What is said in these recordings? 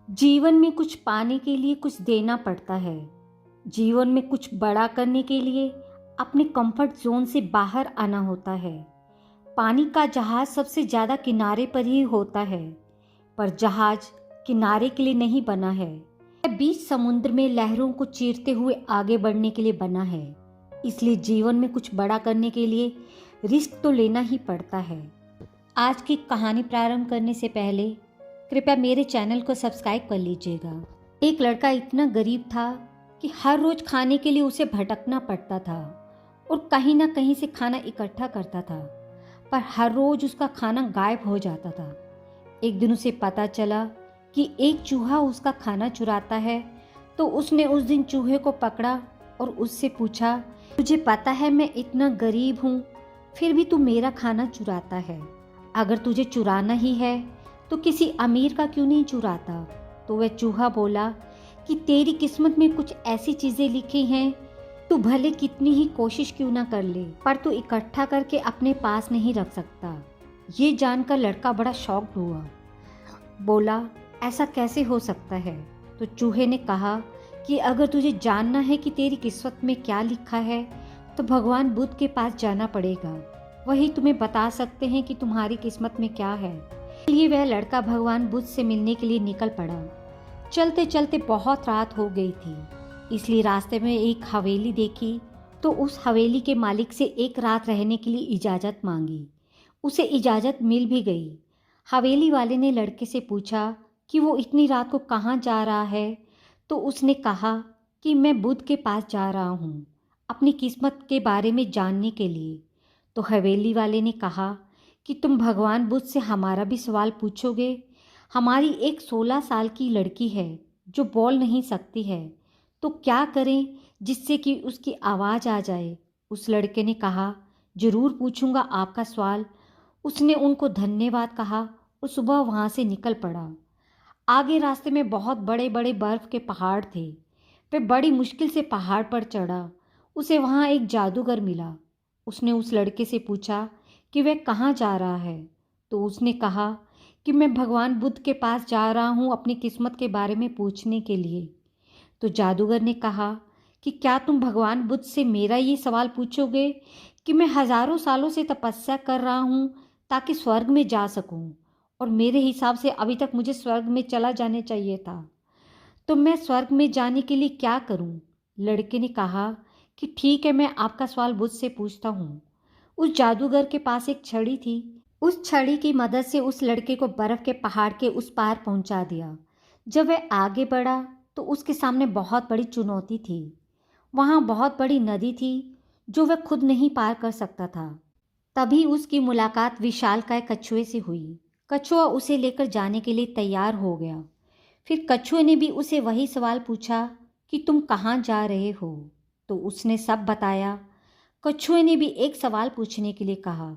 जीवन में कुछ पाने के लिए कुछ देना पड़ता है। जीवन में कुछ बड़ा करने के लिए अपने कंफर्ट जोन से बाहर आना होता है। पानी का जहाज सबसे ज़्यादा किनारे पर ही होता है, पर जहाज किनारे के लिए नहीं बना है। यह बीच समुद्र में लहरों को चीरते हुए आगे बढ़ने के लिए बना है। इसलिए जीवन में कुछ बड़ा करने के लिए रिस्क तो लेना ही पड़ता है। आज की कहानी प्रारंभ करने से पहले कृपया मेरे चैनल को सब्सक्राइब कर लीजिएगा। एक लड़का इतना गरीब था कि हर रोज खाने के लिए उसे भटकना पड़ता था और कहीं ना कहीं से खाना इकट्ठा करता था, पर हर रोज उसका खाना गायब हो जाता था। एक दिन उसे पता चला कि एक चूहा उसका खाना चुराता है, तो उसने उस दिन चूहे को पकड़ा और उससे पूछा, तुझे पता है मैं इतना गरीब हूँ, फिर भी तू मेरा खाना चुराता है। अगर तुझे चुराना ही है तो किसी अमीर का क्यों नहीं चुराता? तो वह चूहा बोला कि तेरी किस्मत में कुछ ऐसी चीजें लिखी हैं, तू भले कितनी ही कोशिश क्यों ना कर ले, पर तू इकट्ठा करके अपने पास नहीं रख सकता। ये जानकर लड़का बड़ा शॉक्ड हुआ। बोला, ऐसा कैसे हो सकता है? तो चूहे ने कहा कि अगर तुझे जानना है कि तेरी किस्मत में क्या लिखा है तो भगवान बुद्ध के पास जाना पड़ेगा। वही तुम्हें बता सकते हैं कि तुम्हारी किस्मत में क्या है। इसलिए वह लड़का भगवान बुद्ध से मिलने के लिए निकल पड़ा। चलते चलते बहुत रात हो गई थी, इसलिए रास्ते में एक हवेली देखी तो उस हवेली के मालिक से एक रात रहने के लिए इजाज़त मांगी। उसे इजाज़त मिल भी गई। हवेली वाले ने लड़के से पूछा कि वो इतनी रात को कहाँ जा रहा है, तो उसने कहा कि मैं बुद्ध के पास जा रहा हूँ अपनी किस्मत के बारे में जानने के लिए। तो हवेली वाले ने कहा कि तुम भगवान बुद्ध से हमारा भी सवाल पूछोगे? हमारी एक 16 साल की लड़की है जो बोल नहीं सकती है, तो क्या करें जिससे कि उसकी आवाज़ आ जाए? उस लड़के ने कहा, ज़रूर पूछूंगा आपका सवाल। उसने उनको धन्यवाद कहा और सुबह वहाँ से निकल पड़ा। आगे रास्ते में बहुत बड़े बड़े बर्फ़ के पहाड़ थे। वह बड़ी मुश्किल से पहाड़ पर चढ़ा। उसे वहाँ एक जादूगर मिला। उसने उस लड़के से पूछा कि वह कहाँ जा रहा है। तो उसने कहा कि मैं भगवान बुद्ध के पास जा रहा हूँ अपनी किस्मत के बारे में पूछने के लिए। तो जादूगर ने कहा कि क्या तुम भगवान बुद्ध से मेरा ये सवाल पूछोगे कि मैं हज़ारों सालों से तपस्या कर रहा हूँ ताकि स्वर्ग में जा सकूँ, और मेरे हिसाब से अभी तक मुझे स्वर्ग में चला जाने चाहिए था, तो मैं स्वर्ग में जाने के लिए क्या करूँ? लड़के ने कहा कि ठीक है, मैं आपका सवाल बुद्ध से पूछता हूँ। उस जादूगर के पास एक छड़ी थी। उस छड़ी की मदद से उस लड़के को बर्फ के पहाड़ के उस पार पहुंचा दिया। जब वह आगे बढ़ा तो उसके सामने बहुत बड़ी चुनौती थी। वहां बहुत बड़ी नदी थी जो वह खुद नहीं पार कर सकता था। तभी उसकी मुलाकात विशालकाय कछुए से हुई। कछुआ उसे लेकर जाने के लिए तैयार हो गया। फिर कछुए ने भी उसे वही सवाल पूछा कि तुम कहाँ जा रहे हो? तो उसने सब बताया। कछुए ने भी एक सवाल पूछने के लिए कहा,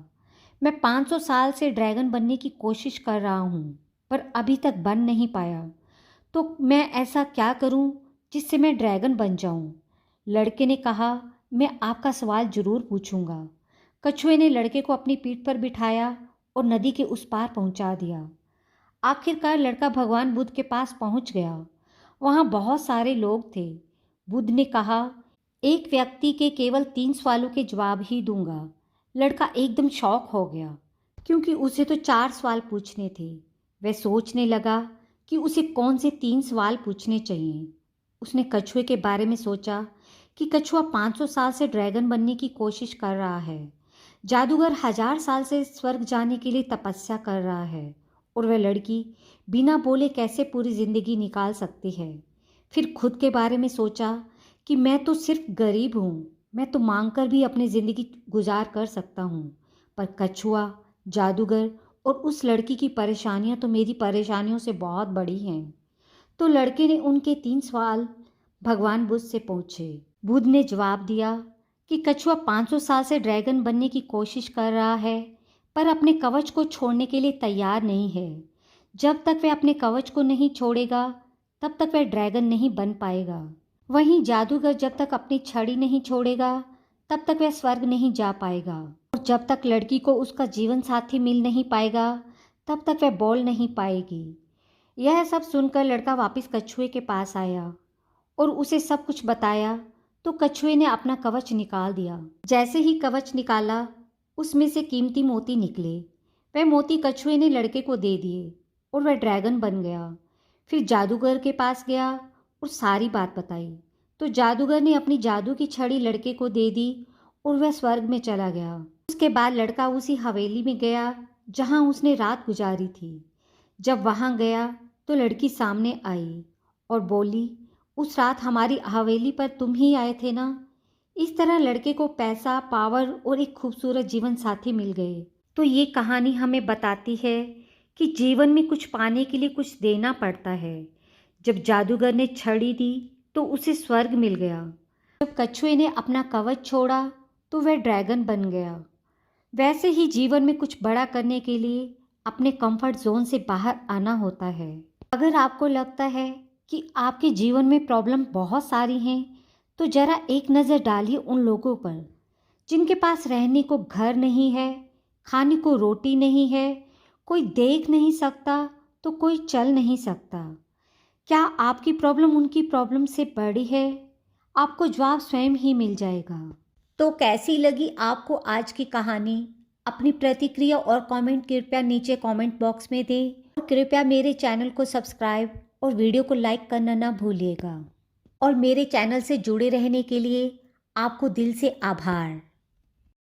मैं 500 साल से ड्रैगन बनने की कोशिश कर रहा हूँ, पर अभी तक बन नहीं पाया, तो मैं ऐसा क्या करूँ जिससे मैं ड्रैगन बन जाऊँ? लड़के ने कहा, मैं आपका सवाल ज़रूर पूछूंगा। कछुए ने लड़के को अपनी पीठ पर बिठाया और नदी के उस पार पहुँचा दिया। आखिरकार लड़का भगवान बुद्ध के पास पहुँच गया। वहाँ बहुत सारे लोग थे। बुद्ध ने कहा, एक व्यक्ति के केवल 3 सवालों के जवाब ही दूंगा। लड़का एकदम शॉक हो गया क्योंकि उसे तो 4 सवाल पूछने थे। वह सोचने लगा कि उसे कौन से 3 सवाल पूछने चाहिए। उसने कछुए के बारे में सोचा कि कछुआ 500 साल से ड्रैगन बनने की कोशिश कर रहा है, जादूगर 1000 साल से स्वर्ग जाने के लिए तपस्या कर रहा है, और वह लड़की बिना बोले कैसे पूरी जिंदगी निकाल सकती है। फिर खुद के बारे में सोचा कि मैं तो सिर्फ गरीब हूँ, मैं तो मांग कर भी अपनी ज़िंदगी गुजार कर सकता हूँ, पर कछुआ, जादूगर और उस लड़की की परेशानियाँ तो मेरी परेशानियों से बहुत बड़ी हैं। तो लड़के ने उनके 3 सवाल भगवान बुद्ध से पूछे। बुद्ध ने जवाब दिया कि कछुआ 500 साल से ड्रैगन बनने की कोशिश कर रहा है, पर अपने कवच को छोड़ने के लिए तैयार नहीं है। जब तक वह अपने कवच को नहीं छोड़ेगा तब तक वह ड्रैगन नहीं बन पाएगा। वहीं जादूगर जब तक अपनी छड़ी नहीं छोड़ेगा तब तक वह स्वर्ग नहीं जा पाएगा, और जब तक लड़की को उसका जीवन साथी मिल नहीं पाएगा तब तक वह बोल नहीं पाएगी। यह सब सुनकर लड़का वापस कछुए के पास आया और उसे सब कुछ बताया। तो कछुए ने अपना कवच निकाल दिया। जैसे ही कवच निकाला, उसमें से कीमती मोती निकले। वह मोती कछुए ने लड़के को दे दिए और वह ड्रैगन बन गया। फिर जादूगर के पास गया और सारी बात बताई। तो जादूगर ने अपनी जादू की छड़ी लड़के को दे दी और वह स्वर्ग में चला गया। उसके बाद लड़का उसी हवेली में गया जहां उसने रात गुजारी थी। जब वहां गया तो लड़की सामने आई और बोली, उस रात हमारी हवेली पर तुम ही आए थे ना। इस तरह लड़के को पैसा, पावर और एक खूबसूरत जीवन साथी मिल गए। तो ये कहानी हमें बताती है कि जीवन में कुछ पाने के लिए कुछ देना पड़ता है। जब जादूगर ने छड़ी दी तो उसे स्वर्ग मिल गया। जब कछुए ने अपना कवच छोड़ा तो वह ड्रैगन बन गया। वैसे ही जीवन में कुछ बड़ा करने के लिए अपने कंफर्ट जोन से बाहर आना होता है। अगर आपको लगता है कि आपके जीवन में प्रॉब्लम बहुत सारी हैं, तो ज़रा एक नज़र डालिए उन लोगों पर जिनके पास रहने को घर नहीं है, खाने को रोटी नहीं है, कोई देख नहीं सकता तो कोई चल नहीं सकता। क्या आपकी प्रॉब्लम उनकी प्रॉब्लम से बड़ी है? आपको जवाब स्वयं ही मिल जाएगा। तो कैसी लगी आपको आज की कहानी? अपनी प्रतिक्रिया और कमेंट कृपया नीचे कमेंट बॉक्स में दें और कृपया मेरे चैनल को सब्सक्राइब और वीडियो को लाइक करना ना भूलिएगा। और मेरे चैनल से जुड़े रहने के लिए आपको दिल से आभार।